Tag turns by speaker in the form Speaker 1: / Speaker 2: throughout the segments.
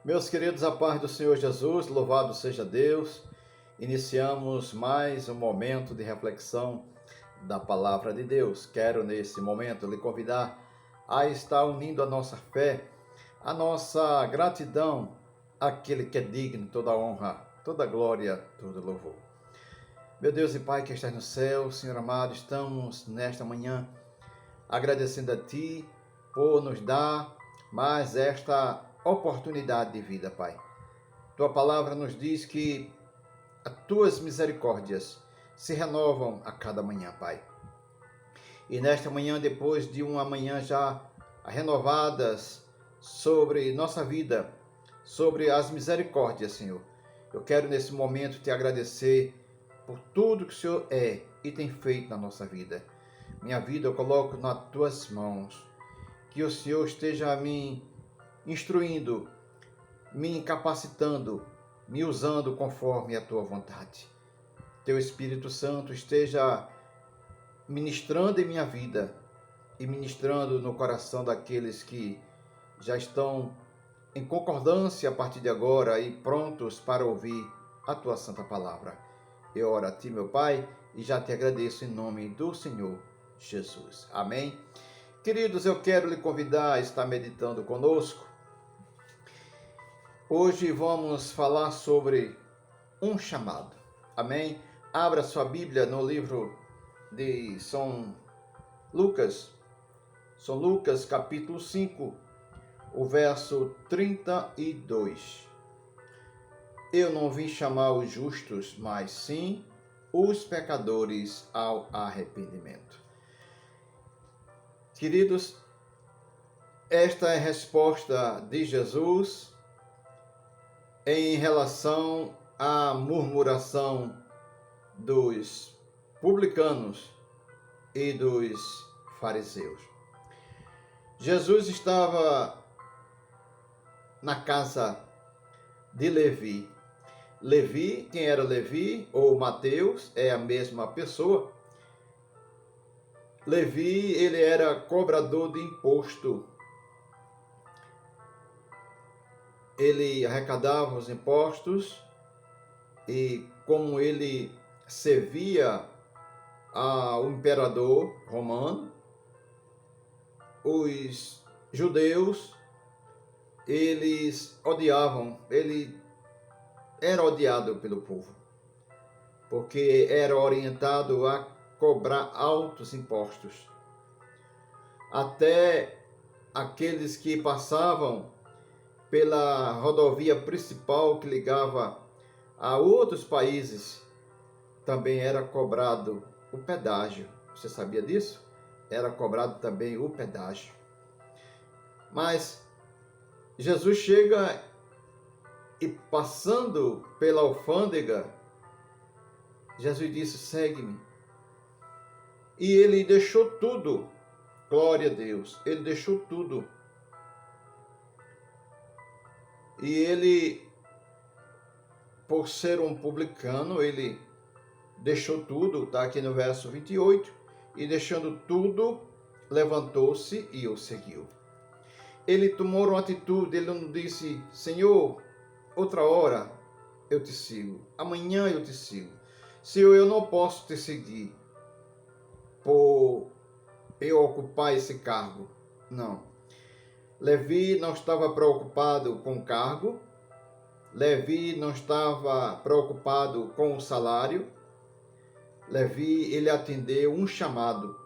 Speaker 1: Meus queridos, a paz do Senhor Jesus, louvado seja Deus. Iniciamos mais um momento de reflexão da palavra de Deus. Quero nesse momento lhe convidar a estar unindo a nossa fé, a nossa gratidão àquele que é digno de toda honra, toda glória, todo louvor. Meu Deus e Pai que estás no céu, Senhor amado, estamos nesta manhã agradecendo a Ti por nos dar mais esta oportunidade de vida, Pai. Tua palavra nos diz que as Tuas misericórdias se renovam a cada manhã, Pai. E nesta manhã, depois de uma manhã já renovadas sobre nossa vida, sobre as misericórdias, Senhor, eu quero nesse momento Te agradecer por tudo que o Senhor é e tem feito na nossa vida. Minha vida eu coloco nas Tuas mãos. Que o Senhor esteja me instruindo, me capacitando, me usando conforme a Tua vontade. Teu Espírito Santo esteja ministrando em minha vida e ministrando no coração daqueles que já estão em concordância a partir de agora e prontos para ouvir a Tua Santa Palavra. Eu oro a Ti, meu Pai, e já Te agradeço em nome do Senhor Jesus. Amém? Queridos, eu quero lhe convidar a estar meditando conosco. Hoje vamos falar sobre um chamado. Amém? Abra sua Bíblia no livro de São Lucas capítulo 5, o verso 32. Eu não vim chamar os justos, mas sim os pecadores ao arrependimento. Queridos, esta é a resposta de Jesus em relação à murmuração dos publicanos e dos fariseus. Jesus estava na casa de Levi. Levi, quem era Levi, ou Mateus, é a mesma pessoa. Levi, ele era cobrador de imposto. Ele arrecadava os impostos e, como ele servia ao imperador romano, os judeus, eles odiavam, ele era odiado pelo povo, porque era orientado a cobrar altos impostos. Até aqueles que passavam pela rodovia principal que ligava a outros países, também era cobrado o pedágio. Você sabia disso? Era cobrado também o pedágio. Mas Jesus chega e, passando pela alfândega, Jesus disse: segue-me. E ele deixou tudo. Glória a Deus. Ele deixou tudo. E ele, por ser um publicano, ele deixou tudo, está aqui no verso 28, e deixando tudo, levantou-se e o seguiu. Ele tomou uma atitude, ele não disse: Senhor, outra hora eu te sigo, amanhã eu te sigo. Senhor, eu não posso te seguir por eu ocupar esse cargo. Não. Levi não estava preocupado com o cargo, Levi não estava preocupado com o salário. Levi, ele atendeu um chamado.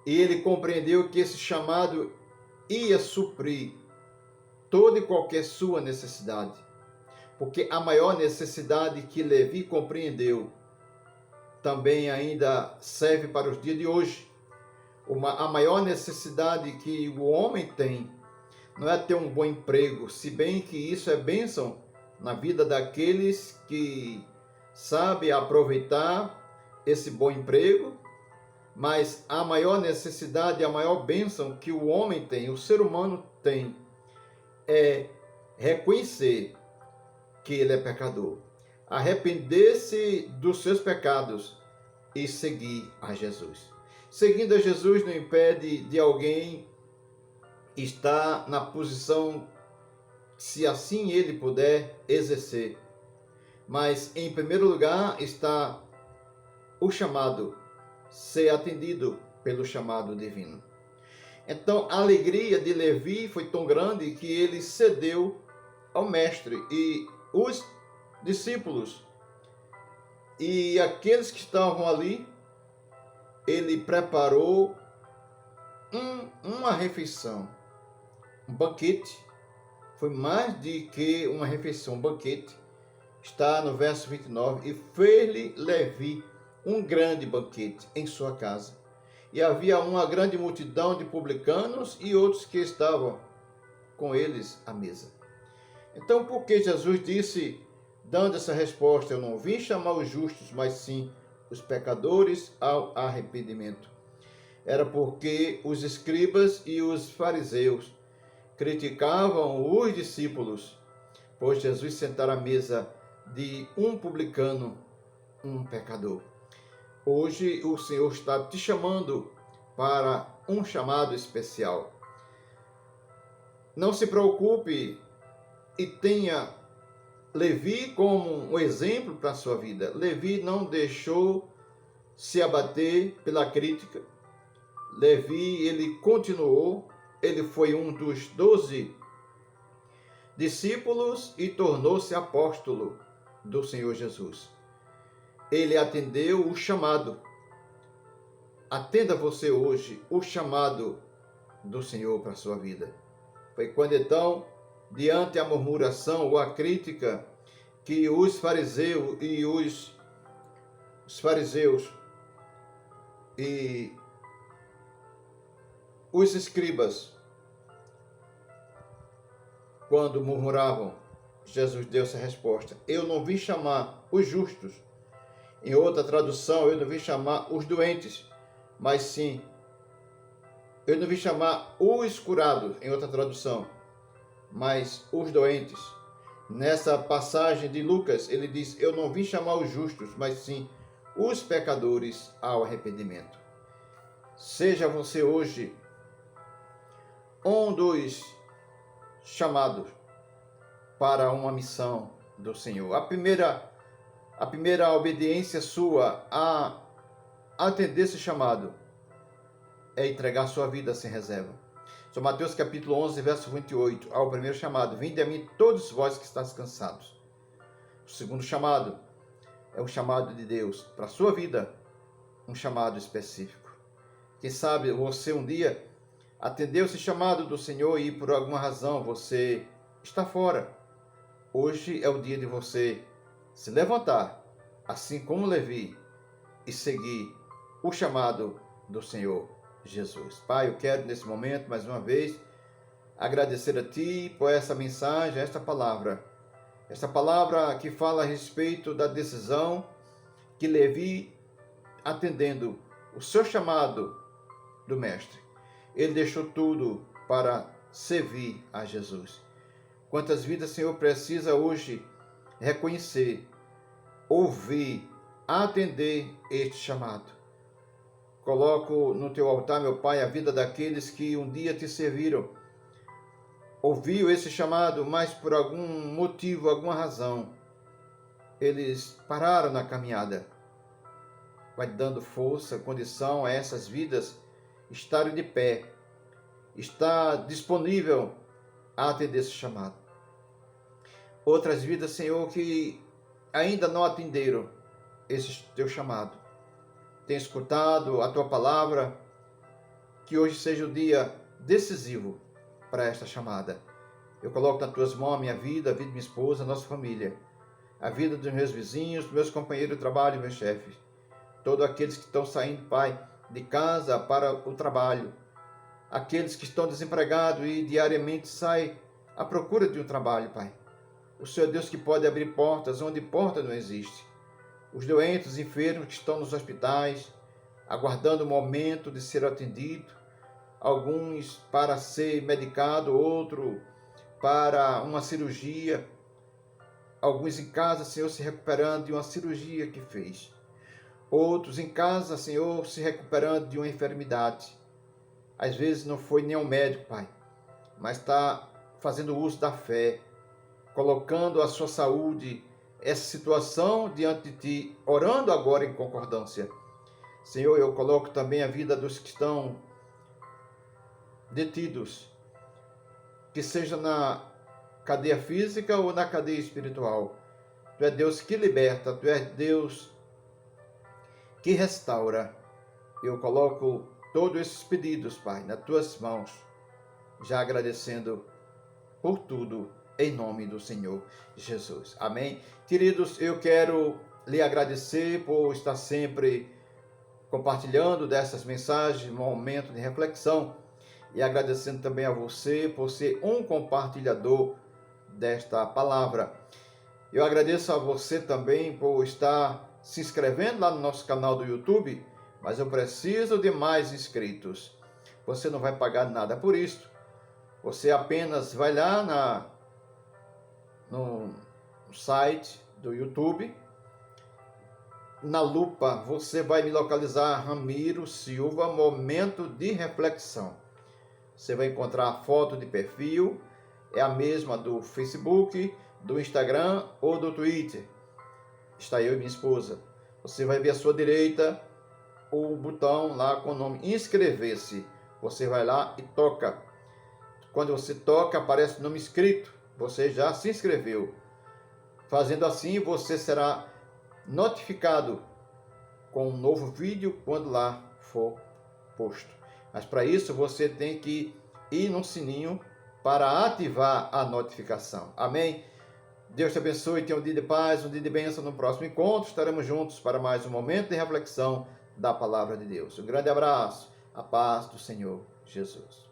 Speaker 1: E ele compreendeu que esse chamado ia suprir toda e qualquer sua necessidade. Porque a maior necessidade que Levi compreendeu também ainda serve para os dias de hoje. A maior necessidade que o homem tem não é ter um bom emprego, se bem que isso é bênção na vida daqueles que sabem aproveitar esse bom emprego, mas a maior necessidade, a maior bênção que o homem tem, o ser humano tem, é reconhecer que ele é pecador, arrepender-se dos seus pecados e seguir a Jesus. Seguindo a Jesus não impede de alguém estar na posição se assim ele puder exercer. Mas em primeiro lugar está o chamado, ser atendido pelo chamado divino. Então a alegria de Levi foi tão grande que ele cedeu ao mestre, e os discípulos e aqueles que estavam ali, ele preparou uma refeição, um banquete. Foi mais de que uma refeição, um banquete. Está no verso 29, e fez-lhe Levi um grande banquete em sua casa. E havia uma grande multidão de publicanos e outros que estavam com eles à mesa. Então, por que Jesus disse, dando essa resposta, eu não vim chamar os justos, mas sim os pecadores ao arrependimento? Era porque os escribas e os fariseus criticavam os discípulos, pois Jesus sentara à mesa de um publicano, um pecador. Hoje o Senhor está te chamando para um chamado especial. Não se preocupe e tenha Levi como um exemplo para a sua vida. Levi não deixou se abater pela crítica. Levi, ele continuou, ele foi um dos 12 discípulos e tornou-se apóstolo do Senhor Jesus. Ele atendeu o chamado. Atenda você hoje o chamado do Senhor para a sua vida. Foi quando então, diante a murmuração ou a crítica que os fariseus e os escribas, quando murmuravam, Jesus deu essa resposta: eu não vim chamar os justos. Em outra tradução, eu não vim chamar os doentes, mas sim, eu não vim chamar os curados, em outra tradução, mas os doentes. Nessa passagem de Lucas, ele diz, eu não vim chamar os justos, mas sim os pecadores ao arrependimento. Seja você hoje um dos chamados para uma missão do Senhor. A primeira obediência sua a atender esse chamado é entregar sua vida sem reserva. São Mateus capítulo 11, verso 28, ao primeiro chamado, vinde a mim todos vós que estáis cansados. O segundo chamado é o chamado de Deus para a sua vida, um chamado específico. Quem sabe você um dia atendeu esse chamado do Senhor e por alguma razão você está fora. Hoje é o dia de você se levantar, assim como Levi, e seguir o chamado do Senhor Jesus. Pai, eu quero nesse momento, mais uma vez, agradecer a Ti por essa mensagem, esta palavra que fala a respeito da decisão que Levi, atendendo o seu chamado do Mestre, ele deixou tudo para servir a Jesus. Quantas vidas, Senhor, precisa hoje reconhecer, ouvir, atender este chamado. Coloco no teu altar, meu Pai, a vida daqueles que um dia te serviram, ouviu esse chamado, mas por algum motivo, alguma razão, eles pararam na caminhada. Vai dando força, condição a essas vidas estarem de pé, está disponível a atender esse chamado. Outras vidas, Senhor, que ainda não atenderam esse teu chamado, tem escutado a tua palavra, que hoje seja o dia decisivo para esta chamada. Eu coloco nas tuas mãos a minha vida, a vida de minha esposa, a nossa família, a vida dos meus vizinhos, dos meus companheiros de trabalho, meus chefes, todos aqueles que estão saindo, Pai, de casa para o trabalho, aqueles que estão desempregados e diariamente saem à procura de um trabalho, Pai. O Senhor é Deus que pode abrir portas onde porta não existe. Os doentes, os enfermos que estão nos hospitais, aguardando o momento de ser atendido, alguns para ser medicado, outro para uma cirurgia, alguns em casa, Senhor, se recuperando de uma cirurgia que fez, outros em casa, Senhor, se recuperando de uma enfermidade. Às vezes não foi nem ao médico, Pai, mas está fazendo uso da fé, colocando a sua saúde, essa situação diante de Ti, orando agora em concordância. Senhor, eu coloco também a vida dos que estão detidos, que seja na cadeia física ou na cadeia espiritual. Tu é Deus que liberta, Tu é Deus que restaura. Eu coloco todos esses pedidos, Pai, nas Tuas mãos, já agradecendo por tudo, em nome do Senhor Jesus. Amém? Queridos, eu quero lhe agradecer por estar sempre compartilhando dessas mensagens, momento de reflexão, e agradecendo também a você por ser um compartilhador desta palavra. Eu agradeço a você também por estar se inscrevendo lá no nosso canal do YouTube, mas eu preciso de mais inscritos. Você não vai pagar nada por isso. Você apenas vai lá no site do YouTube, na lupa você vai me localizar Ramiro Silva, Momento de Reflexão. Você vai encontrar a foto de perfil, é a mesma do Facebook, do Instagram ou do Twitter. Está eu e minha esposa. Você vai ver à sua direita o botão lá com o nome inscrever-se. Você vai lá e toca. Quando você toca, aparece o nome inscrito. Você já se inscreveu. Fazendo assim, você será notificado com um novo vídeo quando lá for posto. Mas para isso, você tem que ir no sininho para ativar a notificação. Amém? Deus te abençoe, tenha um dia de paz, um dia de bênção. No próximo encontro estaremos juntos para mais um momento de reflexão da Palavra de Deus. Um grande abraço, a paz do Senhor Jesus.